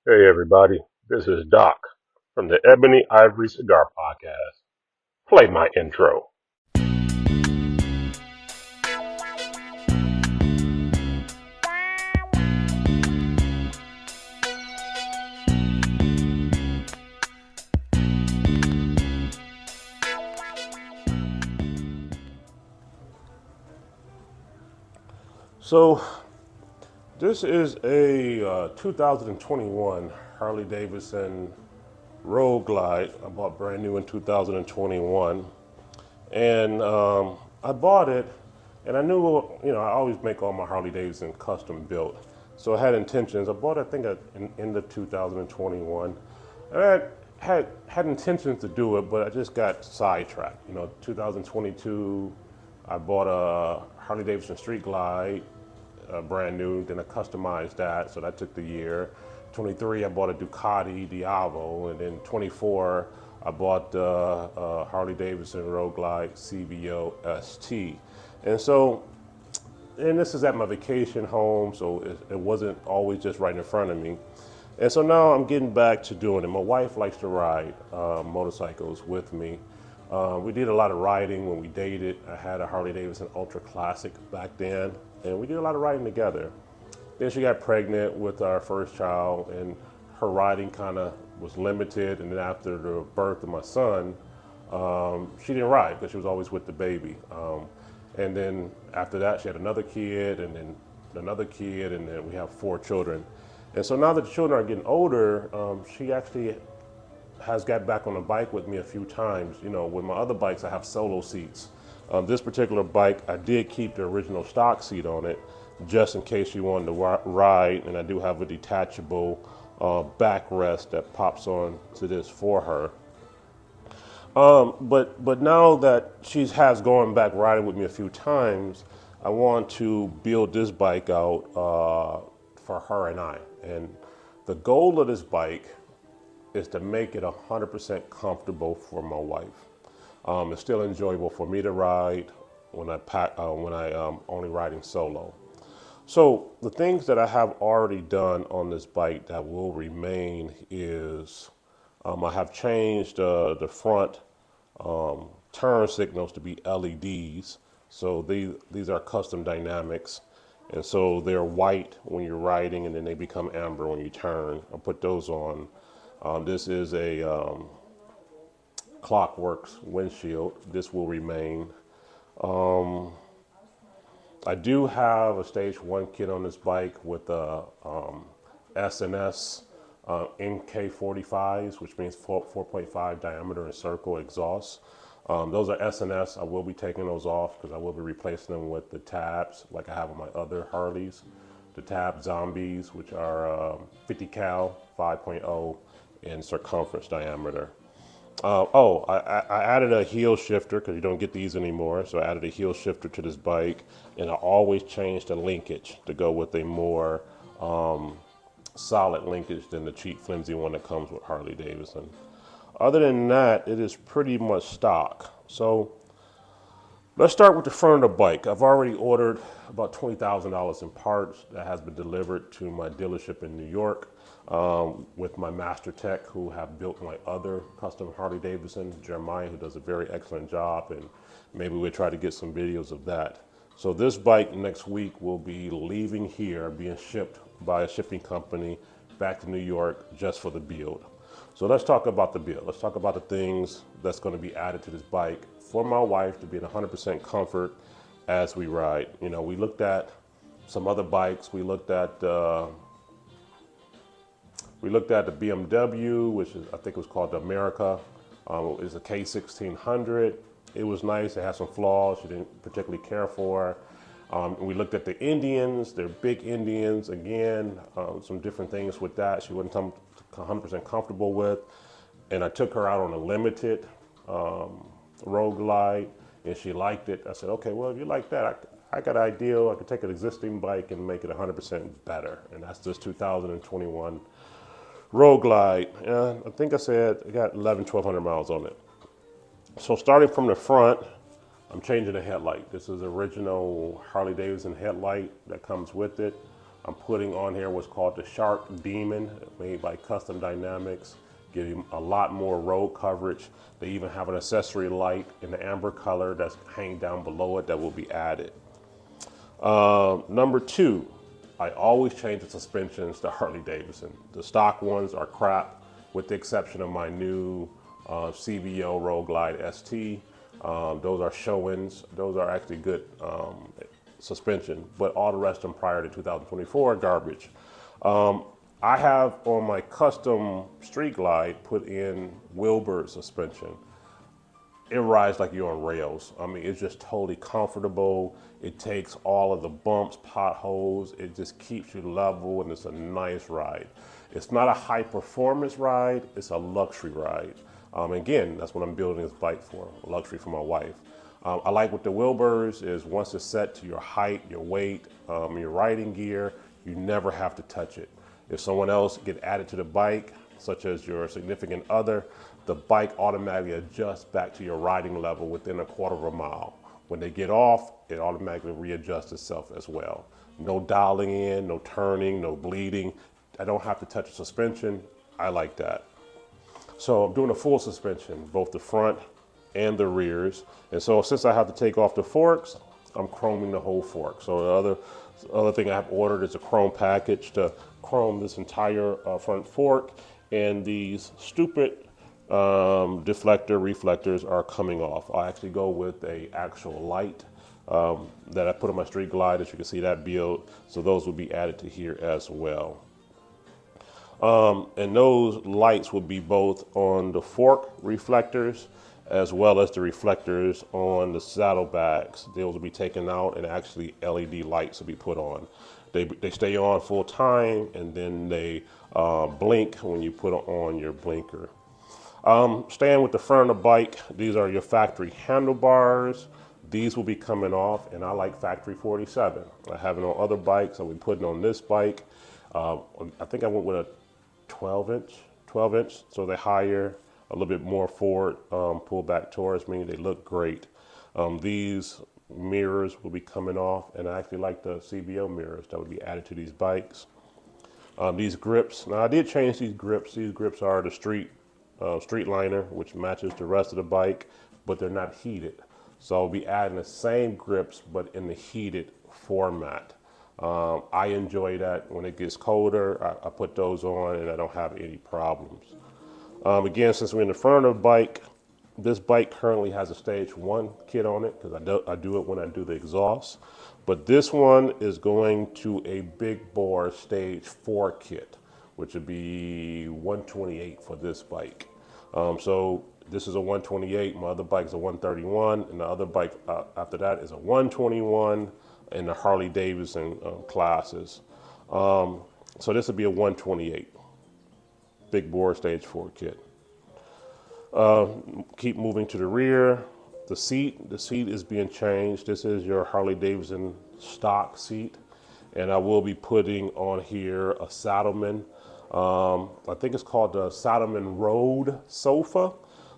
Hey everybody, this is Doc from the Ebony Ivory Cigar Podcast. Play my intro. So, this is a 2021 Harley Davidson Road Glide. I bought brand new in 2021. And I bought it, and I knew, I always make all my Harley Davidson custom built. So I had intentions. I bought it, I think, in the 2021. And I had intentions to do it, but I just got sidetracked. 2022, I bought a Harley Davidson Street Glide, brand new. Then I customized that, so that took the year. 23, I bought a Ducati Diavo, and then 24, I bought the Harley Davidson Road Glide CVO ST. And so, and this is at my vacation home, so it wasn't always just right in front of me. And so now I'm getting back to doing it. My wife likes to ride motorcycles with me. We did a lot of riding when we dated. I had a Harley Davidson Ultra Classic back then, and we did a lot of riding together. Then she got pregnant with our first child, and her riding kind of was limited. And then after the birth of my son, she didn't ride because she was always with the baby. And then after that, she had another kid, and then another kid, and then we have four children. And so now that the children are getting older, she actually has got back on a bike with me a few times. With my other bikes, I have solo seats. This particular bike, I did keep the original stock seat on it, just in case she wanted to ride, and I do have a detachable backrest that pops on to this for her. But now that she has gone back riding with me a few times, I want to build this bike out for her and I. And the goal of this bike is to make it 100% comfortable for my wife. It's still enjoyable for me to ride when I only riding solo. So the things that I have already done on this bike that will remain is I have changed the front turn signals to be LEDs. So these are custom dynamics. And so they're white when you're riding, and then they become amber when you turn. I'll put those on. This is a Clockworks windshield. This will remain. I do have a stage one kit on this bike with a S&S NK45s, which means 4.5 diameter and circle exhaust. Those are S&S. I will be taking those off because I will be replacing them with the tabs like I have on my other Harleys. The tab zombies, which are 50 cal 5.0 in circumference diameter. I added a heel shifter because you don't get these anymore. So I added a heel shifter to this bike, and I always change the linkage to go with a more solid linkage than the cheap flimsy one that comes with Harley Davidson. Other than that, it is pretty much stock. So let's start with the front of the bike. I've already ordered about $20,000 in parts that has been delivered to my dealership in New York with my master tech who have built my other custom Harley Davidson, Jeremiah, who does a very excellent job, and maybe we'll try to get some videos of that. So this bike next week will be leaving here, being shipped by a shipping company back to New York just for the build. So let's talk about the build. Let's talk about the things that's going to be added to this bike for my wife to be in 100% comfort as we ride. We looked at some other bikes. We looked at the BMW, which is, I think it was called the America. It's a K1600. It was nice. It had some flaws she didn't particularly care for. We looked at the Indians. They're big Indians. Again, some different things with that she wasn't 100% comfortable with. And I took her out on a limited Road Glide, and she liked it. I said, okay, well, if you like that, I got an idea. I could take an existing bike and make it 100% better. And that's this 2021 Road Glide. I think I said it got 1,200 miles on it. So starting from the front, I'm changing the headlight. This is original Harley Davidson headlight that comes with it. I'm putting on here what's called the Shark Demon, made by Custom Dynamics, give you a lot more road coverage. They even have an accessory light in the amber color that's hanging down below it that will be added. Number two, I always change the suspensions to Harley Davidson. The stock ones are crap, with the exception of my new CVO Road Glide ST. Those are show-ins. Those are actually good suspension, but all the rest of them prior to 2024 are garbage. I have on my custom Street Glide put in Wilbur suspension. It rides like you're on rails. I mean, it's just totally comfortable. It takes all of the bumps, potholes. It just keeps you level, and it's a nice ride. It's not a high performance ride. It's a luxury ride. Again, that's what I'm building this bike for, luxury for my wife. I like with the Wilburs is once it's set to your height, your weight, your riding gear, you never have to touch it. If someone else get added to the bike, such as your significant other, the bike automatically adjusts back to your riding level within a quarter of a mile. When they get off, it automatically readjusts itself as well. No dialing in, no turning, no bleeding. I don't have to touch the suspension. I like that. So I'm doing a full suspension, both the front and the rears. And so since I have to take off the forks, I'm chroming the whole fork. So the other thing I have ordered is a chrome package to chrome this entire front fork. And these stupid deflector reflectors are coming off. I actually go with a actual light that I put on my Street Glide, as you can see that build. So those will be added to here as well. And those lights will be both on the fork reflectors as well as the reflectors on the saddlebags. Those will be taken out and actually LED lights will be put on. They stay on full time, and then they blink when you put on your blinker. Staying with the front of the bike, these are your factory handlebars. These will be coming off, and I like factory 47. I have it on other bikes. I'll be putting on this bike. I think I went with a 12 inch, so they're higher, a little bit more forward, pull back towards me. They look great. These mirrors will be coming off, and I actually like the CVO mirrors that would be added to these bikes. These grips, now I did change these grips. These grips are the street liner, which matches the rest of the bike, but they're not heated. So I'll be adding the same grips, but in the heated format. I enjoy that. When it gets colder, I put those on and I don't have any problems. Again, since we're in the front of the bike, this bike currently has a stage 1 kit on it because I do it when I do the exhaust. But this one is going to a big bore stage 4 kit, which would be 128 for this bike. So this is a 128, my other bike is a 131, and the other bike after that is a 121 in the Harley Davidson classes. So this would be a 128, big bore stage 4 kit. Keep moving to the rear. The seat is being changed. This is your Harley Davidson stock seat, and I will be putting on here a Saddlemen. I think it's called the Saddlemen Road sofa.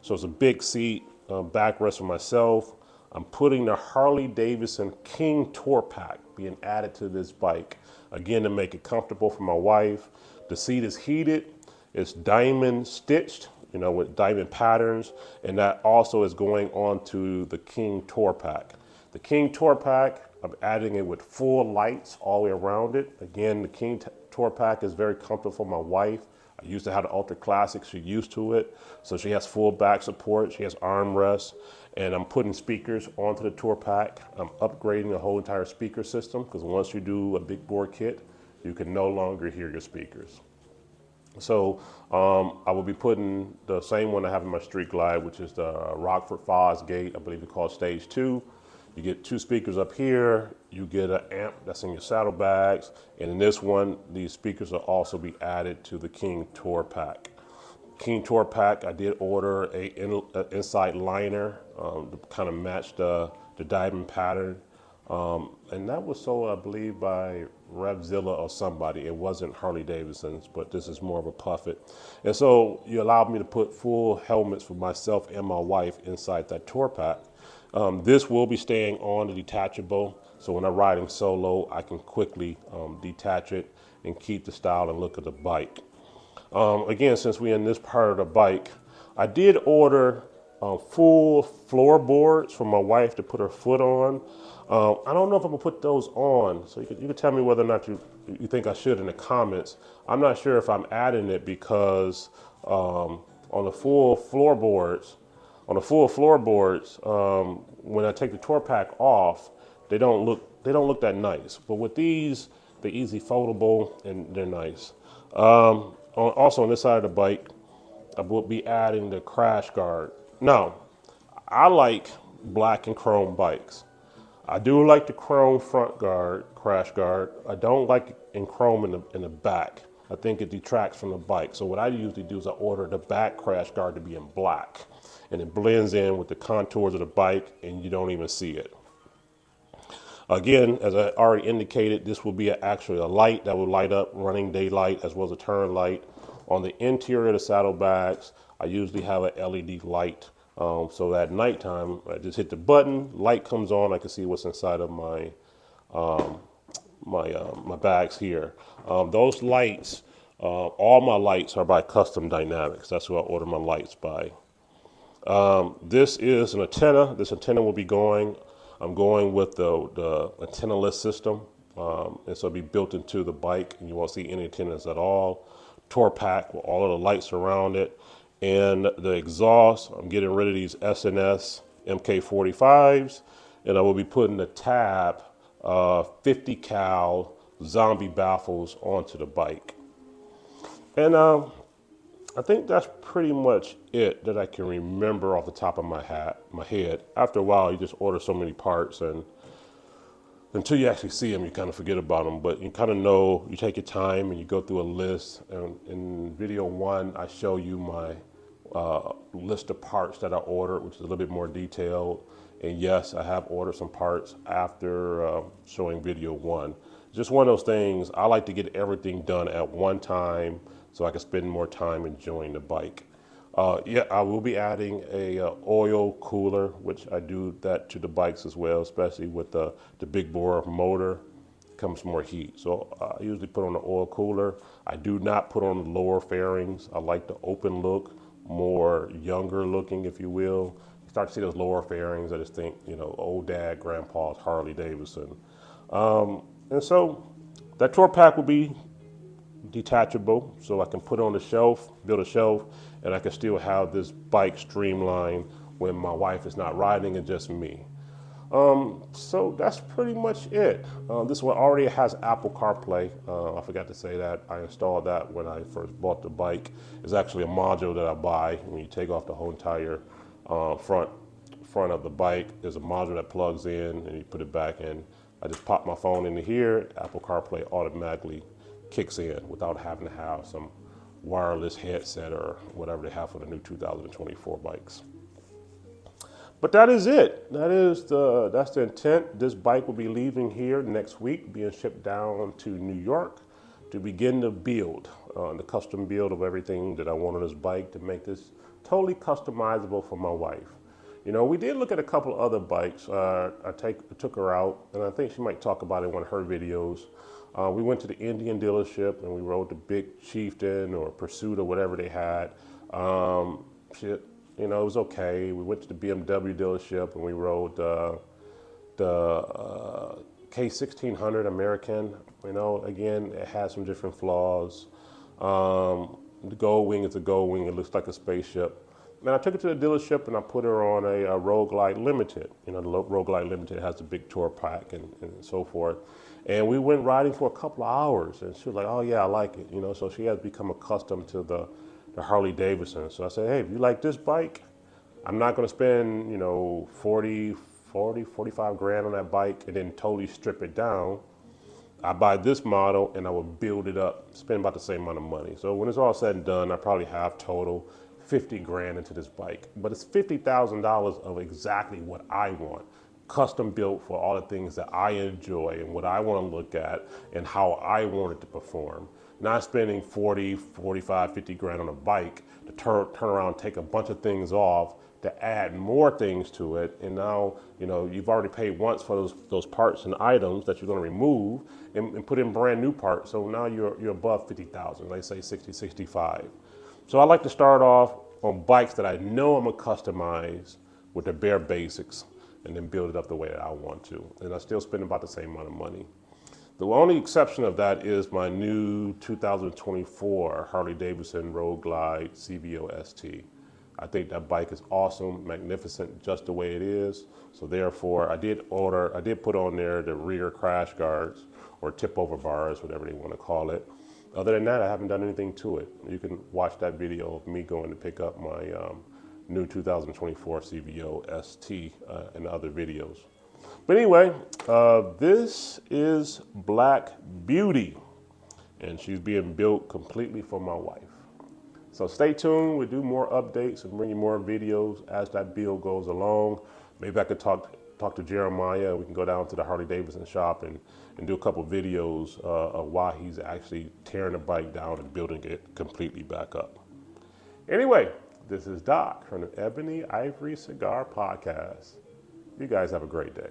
So it's a big seat, backrest for myself. I'm putting the Harley Davidson King Tour Pack being added to this bike, again to make it comfortable for my wife. The seat is heated. It's diamond stitched, with diamond patterns, and that also is going on to the King Tour Pack. The King Tour Pack, I'm adding it with full lights all the way around it. Again, the King Tour Pack is very comfortable for my wife. I used to have the Ultra Classic, she's used to it. So she has full back support, she has armrests, and I'm putting speakers onto the Tour Pack. I'm upgrading the whole entire speaker system because once you do a big bore kit, you can no longer hear your speakers. So I will be putting the same one I have in my Street Glide, which is the Rockford Fosgate, I believe it's called Stage 2. You get 2 speakers up here, you get an amp that's in your saddlebags, and in this one, these speakers will also be added to the King Tour Pack. King Tour Pack, I did order an inside liner to kind of match the diamond pattern. And that was sold, I believe, by Revzilla or somebody. It wasn't Harley Davidson's, but this is more of a Puffet. And so you allowed me to put full helmets for myself and my wife inside that Tour Pack. This will be staying on the detachable, so when I'm riding solo, I can quickly detach it and keep the style and look of the bike. Again, since we're in this part of the bike, I did order full floorboards for my wife to put her foot on. I don't know if I'm gonna put those on, so you can tell me whether or not you think I should in the comments. I'm not sure if I'm adding it because on the full floorboards, when I take the tour pack off, they don't look that nice. But with these, they're easy foldable and they're nice. Also on this side of the bike, I will be adding the crash guard. Now, I like black and chrome bikes. I do like the chrome front guard, crash guard. I don't like it in chrome in the back. I think it detracts from the bike. So what I usually do is I order the back crash guard to be in black, and it blends in with the contours of the bike, and you don't even see it. Again, as I already indicated, this will be actually a light that will light up running daylight as well as a turn light. On the interior of the saddlebags, I usually have an LED light. So at nighttime, I just hit the button, light comes on, I can see what's inside of my bags here. Those lights, all my lights are by Custom Dynamics. That's who I order my lights by. This is an antenna. This antenna will be going. I'm going with the antenna-less system, and so it'll be built into the bike, and you won't see any antennas at all. Tour pack with all of the lights around it, and the exhaust. I'm getting rid of these SNS MK45s, and I will be putting the tab 50 cal zombie baffles onto the bike. And I think that's pretty much it that I can remember off the top of my head. After a while, you just order so many parts, and until you actually see them, you kind of forget about them. But you kind of know, you take your time and you go through a list. And in video 1, I show you my list of parts that I ordered, which is a little bit more detailed. And yes, I have ordered some parts after showing video 1. Just one of those things, I like to get everything done at one time so I can spend more time enjoying the bike. Yeah, I will be adding a oil cooler, which I do that to the bikes as well, especially with the big bore motor. Comes more heat. So I usually put on the oil cooler. I do not put on the lower fairings. I like the open look, more younger looking, if you will. You start to see those lower fairings, I just think, old dad, grandpa's Harley Davidson. And so that tour pack will be detachable, so I can put it on the shelf, build a shelf, and I can still have this bike streamlined when my wife is not riding and just me. So that's pretty much it. This one already has Apple CarPlay. I forgot to say that. I installed that when I first bought the bike. It's actually a module that I buy when you take off the whole entire front of the bike. There's a module that plugs in and you put it back in. I just pop my phone into here. Apple CarPlay automatically kicks in without having to have some wireless headset or whatever they have for the new 2024 bikes. But that is it. That's the intent. This bike will be leaving here next week, being shipped down to New York to begin the build, the custom build of everything that I want on this bike to make this totally customizable for my wife. We did look at a couple other bikes. I took her out, and I think she might talk about it in one of her videos. We went to the Indian dealership and we rode the big Chieftain or Pursuit or whatever they had. It was okay. We went to the BMW dealership and we rode the K1600 American. Again, it has some different flaws. The Gold Wing is a Gold Wing. It looks like a spaceship. And I took it to the dealership and I put her on a Road Glide Limited. The Road Glide Limited has a big tour pack and so forth. And we went riding for a couple of hours and she was like, oh yeah, I like it. So she has become accustomed to the Harley Davidson. So I said, hey, if you like this bike, I'm not going to spend, 45 grand on that bike and then totally strip it down. I buy this model and I will build it up, spend about the same amount of money. So when it's all said and done, I probably have total 50 grand into this bike, but it's $50,000 of exactly what I want. Custom built for all the things that I enjoy and what I want to look at and how I want it to perform. Not spending 40, 45, 50 grand on a bike to turn around, take a bunch of things off, to add more things to it. And now, you've already paid once for those parts and items that you're going to remove and put in brand new parts. So now you're above 50,000, let's say 60, 65. So I like to start off on bikes that I know I'm going to customize with the bare basics and then build it up the way that I want to. And I still spend about the same amount of money. The only exception of that is my new 2024 Harley Davidson Road Glide CVO ST. I think that bike is awesome, magnificent, just the way it is. So therefore, I did put on there the rear crash guards or tip over bars, whatever they want to call it. Other than that, I haven't done anything to it. You can watch that video of me going to pick up my new 2024 CVO ST and other videos. But anyway, this is Black Beauty, and she's being built completely for my wife. So stay tuned. We'll do more updates and bring you more videos as that build goes along. Maybe I could talk to Jeremiah. We can go down to the Harley Davidson shop and do a couple videos of why he's actually tearing the bike down and building it completely back up. Anyway, this is Doc from the Ebony Ivory Cigar Podcast. You guys have a great day.